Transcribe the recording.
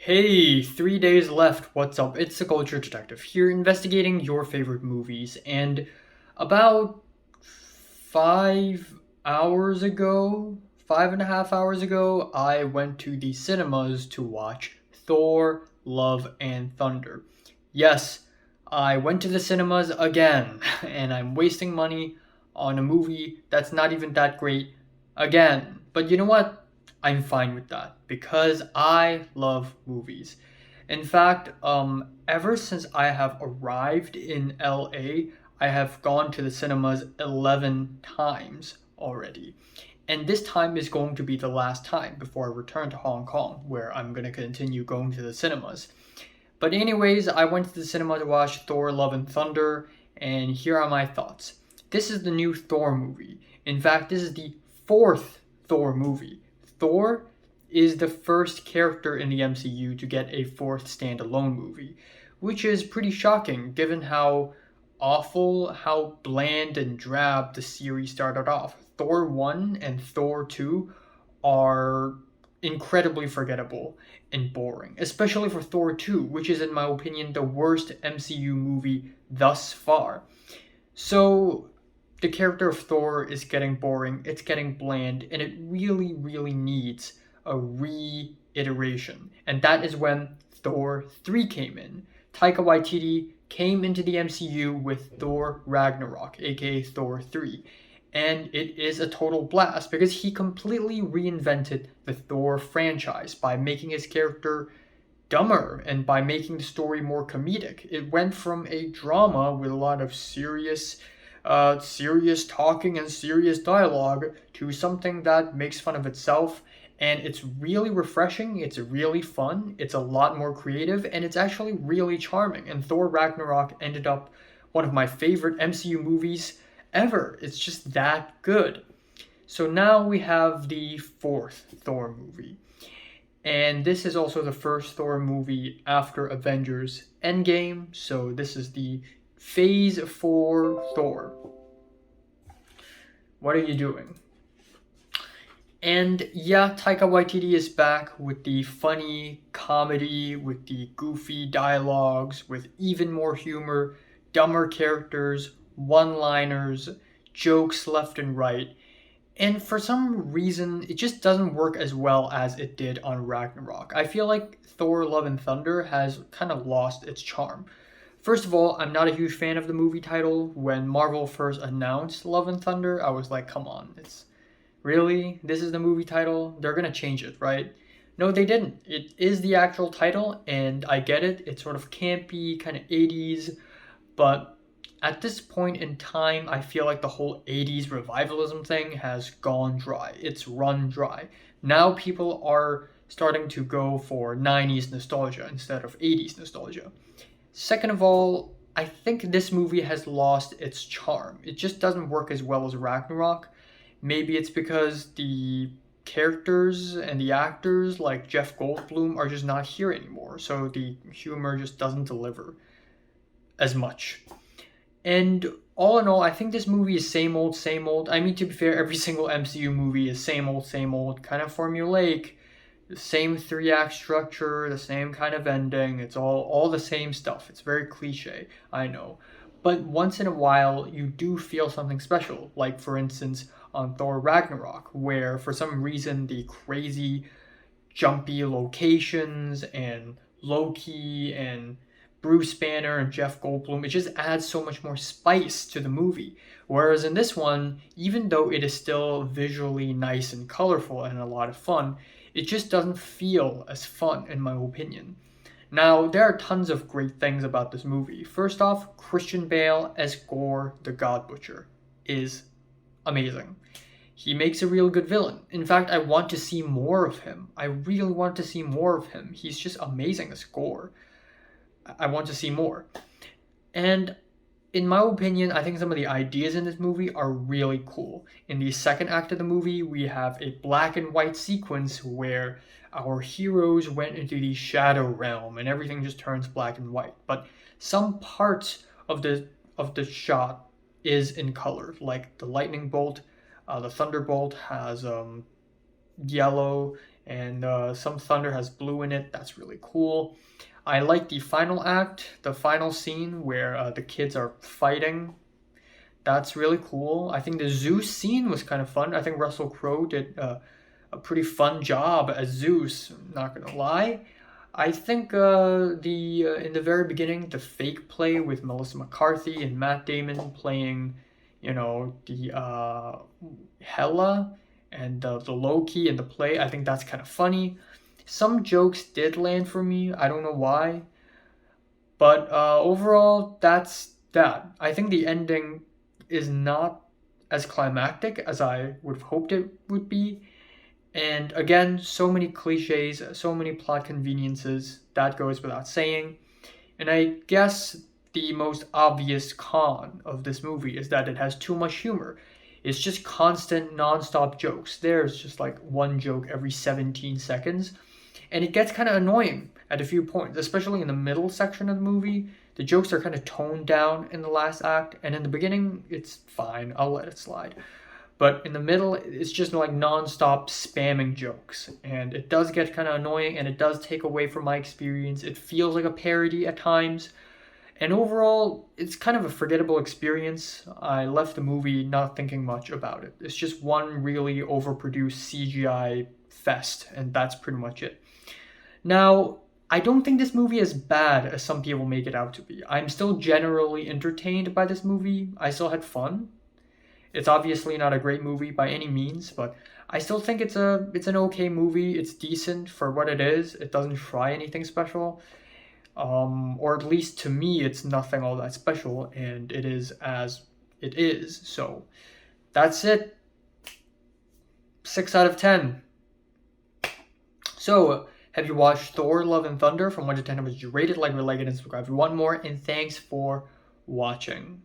Hey, 3 days left. What's up? It's the Culture Detective here, investigating your favorite movies. And about 5 hours ago, 5.5 hours ago, I went to the cinemas to watch Thor, Love, and Thunder. Yes, I went to the cinemas again, and I'm wasting money on a movie that's not even that great again. But you know what? I'm fine with that because I love movies. In fact, ever since I have arrived in LA, I have gone to the cinemas 11 times already. And this time is going to be the last time before I return to Hong Kong, where I'm going to continue going to the cinemas. But, anyways, I went to the cinema to watch Thor Love and Thunder, and here are my thoughts. This is the new Thor movie. In fact, this is the fourth Thor movie. Thor is the first character in the MCU to get a fourth standalone movie, which is pretty shocking given how awful, how bland and drab the series started off. Thor 1 and Thor 2 are incredibly forgettable and boring, especially for Thor 2, which is, in my opinion, the worst MCU movie thus far. So, the character of Thor is getting boring, it's getting bland, and it really, really needs a reiteration. And that is when Thor 3 came in. Taika Waititi came into the MCU with Thor Ragnarok, aka Thor 3. And it is a total blast because he completely reinvented the Thor franchise by making his character dumber and by making the story more comedic. It went from a drama with a lot of serious talking and serious dialogue to something that makes fun of itself. And it's really refreshing, it's really fun, it's a lot more creative, and it's actually really charming. And Thor Ragnarok ended up one of my favorite MCU movies ever. It's just that good. So now we have the fourth Thor movie. And this is also the first Thor movie after Avengers Endgame. So this is the Phase 4 Thor. What are you doing? And yeah, Taika Waititi is back with the funny comedy, with the goofy dialogues, with even more humor, dumber characters, one liners, jokes left and right. And for some reason, it just doesn't work as well as it did on Ragnarok. I feel like Thor Love and Thunder has kind of lost its charm. First of all, I'm not a huge fan of the movie title. When Marvel first announced Love and Thunder, I was like, come on, it's really? This is the movie title? They're gonna change it, right? No, they didn't. It is the actual title, and I get it. It's sort of campy, kind of 80s, but at this point in time, I feel like the whole 80s revivalism thing has gone dry. It's run dry. Now people are starting to go for 90s nostalgia instead of 80s nostalgia. Second of all, I think this movie has lost its charm. It just doesn't work as well as Ragnarok. Maybe it's because the characters and the actors like Jeff Goldblum are just not here anymore, so the humor just doesn't deliver as much. And all in all, I think this movie is same old, same old. I mean, to be fair, every single MCU movie is same old, kind of formulaic. The same three-act structure, the same kind of ending. It's all the same stuff. It's very cliche, I know. But once in a while, you do feel something special. Like, for instance, on Thor Ragnarok, where for some reason the crazy, jumpy locations and Loki and Bruce Banner and Jeff Goldblum, it just adds so much more spice to the movie. Whereas in this one, even though it is still visually nice and colorful and a lot of fun, it just doesn't feel as fun, in my opinion. Now, there are tons of great things about this movie. First off, Christian Bale as Gore the God Butcher is amazing. He makes a real good villain. In fact, I want to see more of him. I really want to see more of him. He's just amazing as Gore. I want to see more. And in my opinion, I think some of the ideas in this movie are really cool. In the second act of the movie, we have a black and white sequence where our heroes went into the shadow realm and everything just turns black and white. But some parts of the shot is in color, like the lightning bolt. The thunderbolt has yellow, and some thunder has blue in it. That's really cool. I like the final act, the final scene where the kids are fighting. That's really cool. I think the Zeus scene was kind of fun. I think Russell Crowe did a pretty fun job as Zeus. Not gonna lie. I think the in the very beginning, the fake play with Melissa McCarthy and Matt Damon playing, the Hela and the Loki and the play. I think that's kind of funny. Some jokes did land for me. I don't know why, but overall, that's that. I think the ending is not as climactic as I would have hoped it would be. And again, so many cliches, so many plot conveniences, that goes without saying. And I guess the most obvious con of this movie is that it has too much humor. It's just constant, non-stop jokes. There's just like one joke every 17 seconds. And it gets kind of annoying at a few points, especially in the middle section of the movie. The jokes are kind of toned down in the last act, and in the beginning, it's fine. I'll let it slide. But in the middle, it's just like non-stop spamming jokes, and it does get kind of annoying, and it does take away from my experience. It feels like a parody at times, and overall, it's kind of a forgettable experience. I left the movie not thinking much about it. It's just one really overproduced CGI fest, and that's pretty much it. Now, I don't think this movie is bad as some people make it out to be. I'm still generally entertained by this movie. I still had fun. It's obviously not a great movie by any means, but I still think it's an okay movie. It's decent for what it is. It doesn't try anything special. Or at least to me, it's nothing all that special, and it is as it is. So that's it. 6 out of 10. So, have you watched Thor, Love and Thunder? From 1 to 10, how much you rate it? Like, and subscribe if you want more. And thanks for watching.